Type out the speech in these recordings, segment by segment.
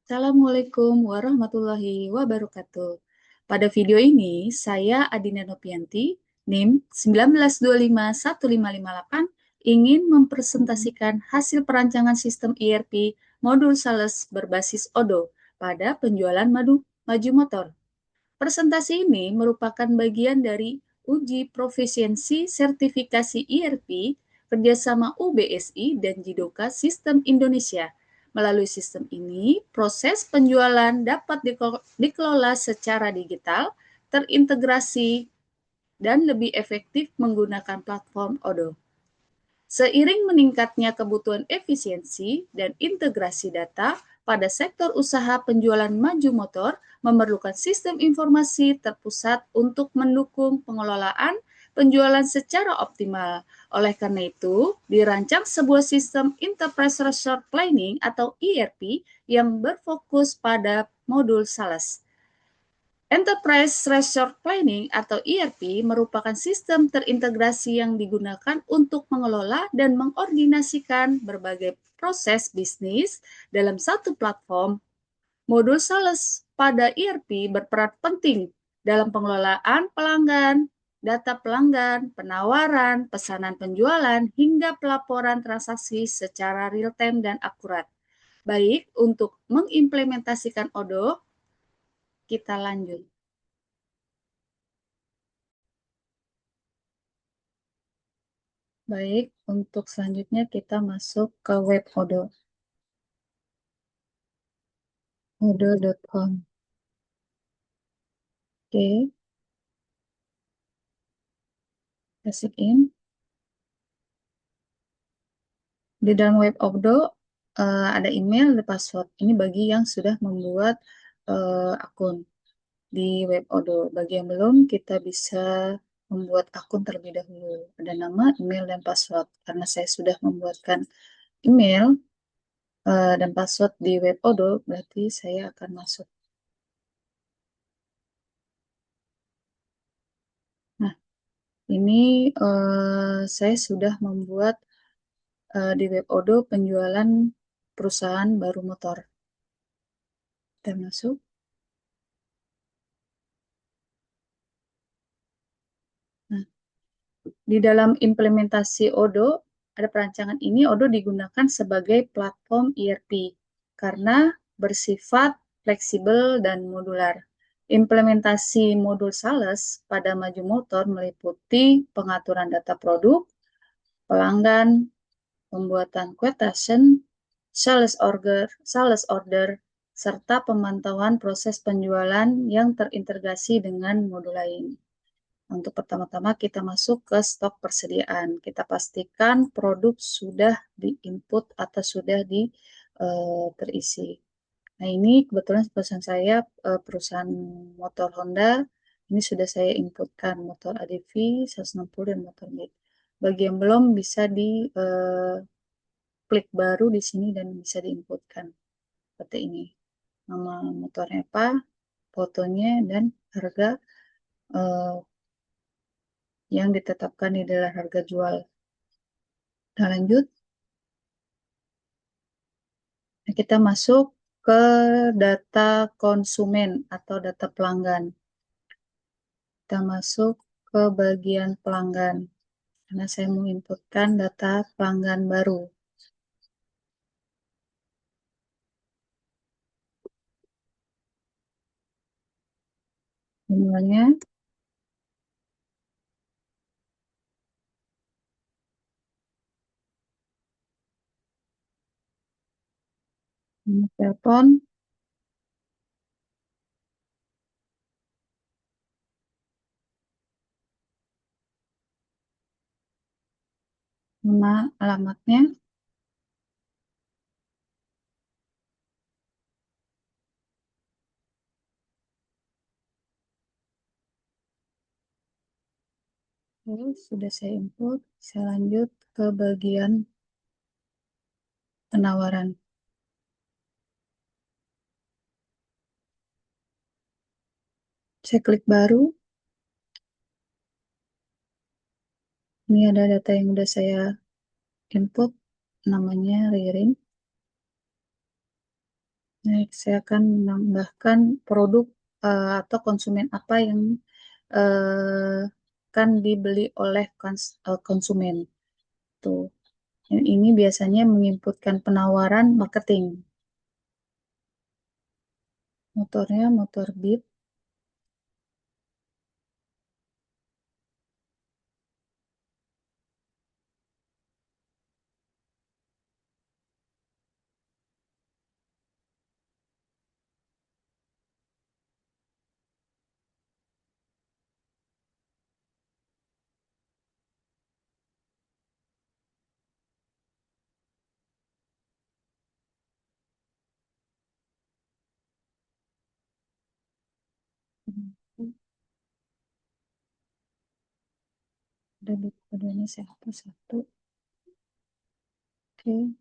Assalamualaikum warahmatullahi wabarakatuh. Pada video ini, saya Adina Nopianti, NIM 19251558, ingin mempresentasikan hasil perancangan sistem ERP modul sales berbasis Odoo pada penjualan maju motor. Presentasi ini merupakan bagian dari uji profisiensi sertifikasi ERP kerjasama UBSI dan Jidoka Sistem Indonesia. Melalui sistem ini, proses penjualan dapat dikelola secara digital, terintegrasi, dan lebih efektif menggunakan platform Odoo. Seiring meningkatnya kebutuhan efisiensi dan integrasi data pada sektor usaha penjualan maju motor memerlukan sistem informasi terpusat untuk mendukung pengelolaan penjualan secara optimal. Oleh karena itu, dirancang sebuah sistem Enterprise Resource Planning atau ERP yang berfokus pada modul sales. Enterprise Resource Planning atau ERP merupakan sistem terintegrasi yang digunakan untuk mengelola dan mengordinasikan berbagai proses bisnis dalam satu platform. Modul sales pada ERP berperan penting dalam pengelolaan pelanggan, data pelanggan, penawaran, pesanan penjualan, hingga pelaporan transaksi secara real-time dan akurat. Baik, untuk mengimplementasikan Odoo, kita lanjut. Baik, untuk selanjutnya kita masuk ke web Odoo, odoo.com. Oke, kita sign in. Di dalam web Odoo ada email dan password. Ini bagi yang sudah membuat akun di web Odoo. Bagi yang belum, kita bisa membuat akun terlebih dahulu. Ada nama, email, dan password. Karena saya sudah membuatkan email dan password di web Odoo, berarti saya akan masuk. Nah, ini saya sudah membuat di web Odoo penjualan perusahaan baru motor. Kita masuk. Nah, di dalam implementasi Odoo, ada perancangan ini, Odoo digunakan sebagai platform ERP karena bersifat fleksibel dan modular. Implementasi modul sales pada maju motor meliputi pengaturan data produk, pelanggan, pembuatan quotation, sales order, serta pemantauan proses penjualan yang terintegrasi dengan modul lain. Untuk pertama-tama kita masuk ke stok persediaan. Kita pastikan produk sudah diinput atau sudah terisi. Nah, ini kebetulan perusahaan saya perusahaan motor Honda. Ini sudah saya inputkan motor ADV 160 dan motor Mid. Bagi yang belum bisa di klik baru di sini dan bisa diinputkan seperti ini. Nama motornya apa, fotonya, dan harga eh, yang ditetapkan di dalam harga jual. Nah, lanjut. Nah, kita masuk ke data konsumen atau data pelanggan. Kita masuk ke bagian pelanggan. Karena saya mau inputkan data pelanggan baru. Semuanya, nomor telepon, nama alamatnya, lalu sudah saya input. Saya lanjut ke bagian penawaran. Saya klik baru. Ini ada data yang sudah saya input, namanya Ririn. Baik, saya akan menambahkan produk atau konsumen apa yang eh, akan dibeli oleh konsumen. Tuh. Ini biasanya menginputkan penawaran marketing. Motornya motor Beat. Ada Beat keduanya saya hapus satu. Oke.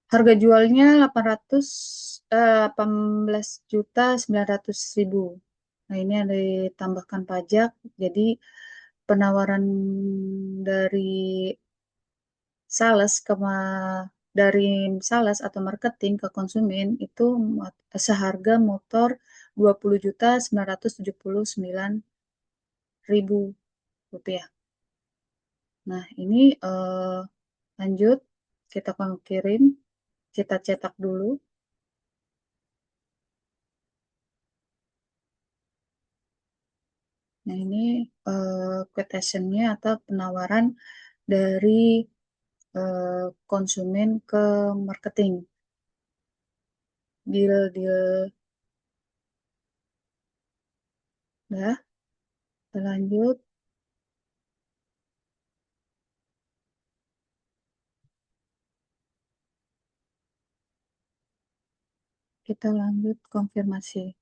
Harga jualnya 18.900.000. Nah, ini ada ditambahkan pajak. Jadi penawaran dari sales dari sales atau marketing ke konsumen itu seharga motor 20.979.000 rupiah. Nah, ini lanjut kita kirim, kita cetak dulu. Nah, ini quotation-nya atau penawaran dari konsumen ke marketing. Deal-deal, ya. Kita lanjut. Kita lanjut konfirmasi.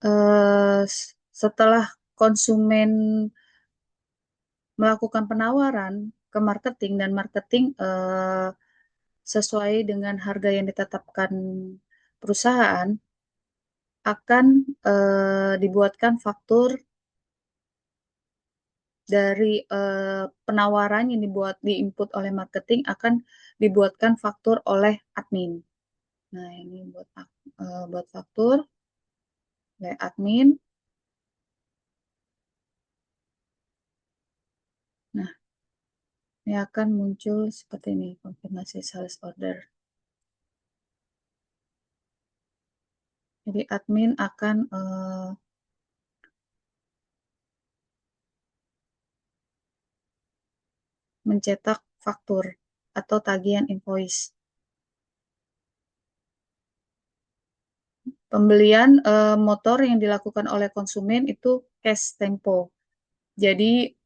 Eh, Setelah konsumen melakukan penawaran ke marketing dan marketing sesuai dengan harga yang ditetapkan perusahaan, akan dibuatkan faktur dari penawaran yang diinput oleh marketing akan dibuatkan faktur oleh admin. Nah, ini buat faktur oleh admin. Nah, ini akan muncul seperti ini, konfirmasi sales order. Jadi admin akan mencetak faktur atau tagihan invoice. Pembelian motor yang dilakukan oleh konsumen itu cash tempo. Jadi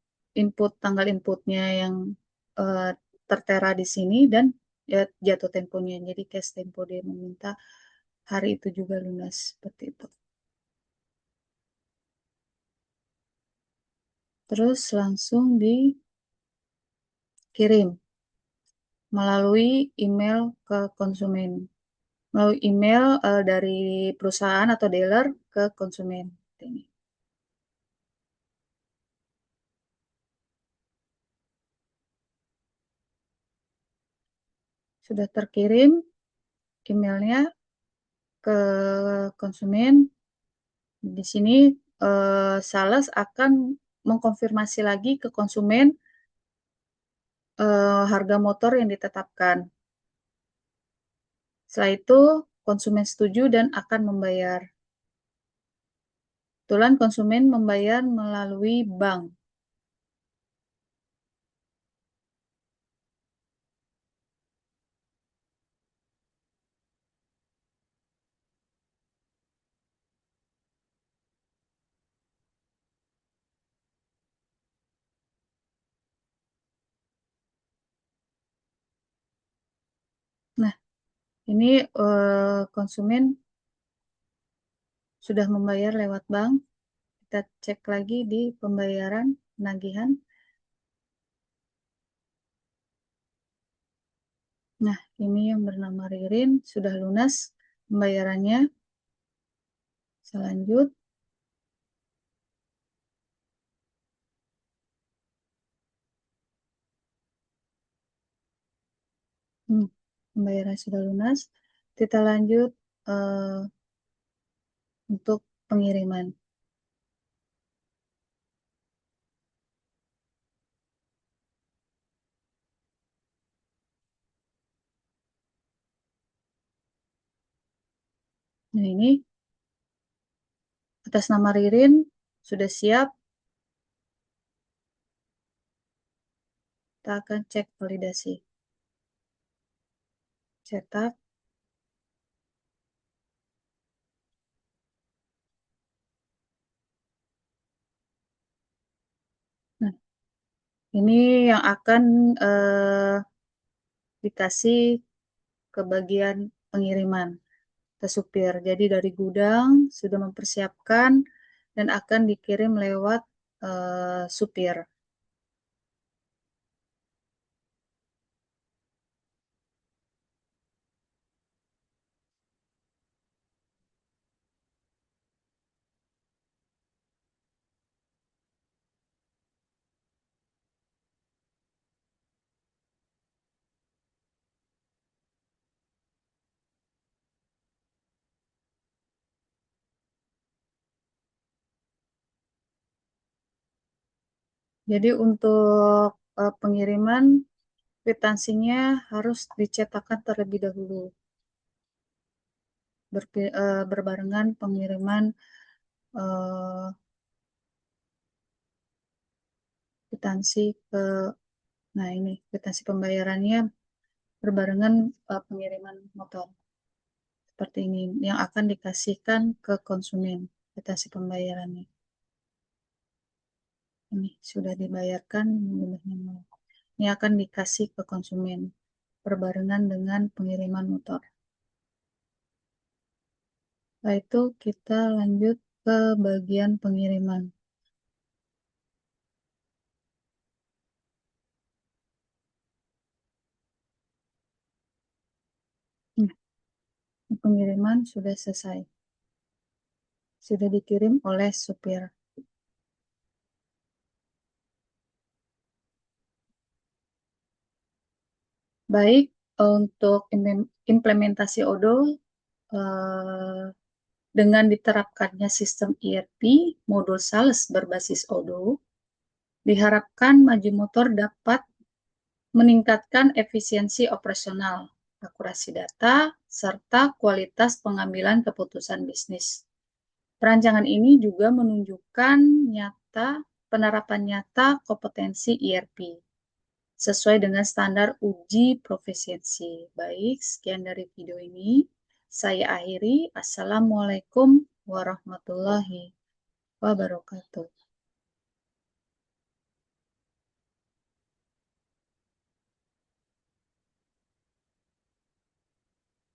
tanggal inputnya yang eh, tertera di sini dan ya, jatuh temponya. Jadi cash tempo dia meminta hari itu juga lunas seperti itu. Terus langsung dikirim melalui email ke konsumen. Melalui email dari perusahaan atau dealer ke konsumen. Ini. Sudah terkirim emailnya ke konsumen. Di sini sales akan mengkonfirmasi lagi ke konsumen harga motor yang ditetapkan. Setelah itu konsumen setuju dan akan membayar. Kebetulan konsumen membayar melalui bank. Nah, ini konsumen sudah membayar lewat bank. Kita cek lagi di pembayaran penagihan. Nah, ini yang bernama Ririn sudah lunas pembayarannya. Selanjut, Hmm, Pembayaran sudah lunas. Kita lanjut eh, untuk pengiriman. Nah, ini atas nama Ririn sudah siap. Kita akan cek validasi. Cetak. Nah, ini yang akan dikasih ke bagian pengiriman ke supir. Jadi dari gudang sudah mempersiapkan dan akan dikirim lewat supir. Jadi untuk pengiriman kwitansinya harus dicetakkan terlebih dahulu berbarengan pengiriman eh, kwitansi ke nah ini kwitansi pembayarannya berbarengan pengiriman motor seperti ini yang akan dikasihkan ke konsumen kwitansi pembayarannya. Ini sudah dibayarkan jumlahnya nol. Ini akan dikasih ke konsumen berbarengan dengan pengiriman motor. Setelah itu kita lanjut ke bagian pengiriman. Nah, pengiriman sudah selesai. Sudah dikirim oleh supir. Baik, untuk implementasi Odoo eh, dengan diterapkannya sistem ERP modul sales berbasis Odoo, diharapkan Maju Motor dapat meningkatkan efisiensi operasional, akurasi data, serta kualitas pengambilan keputusan bisnis. Perancangan ini juga menunjukkan penerapan nyata kompetensi ERP sesuai dengan standar uji profisiensi. Baik, sekian dari video ini. Saya akhiri. Assalamualaikum warahmatullahi wabarakatuh.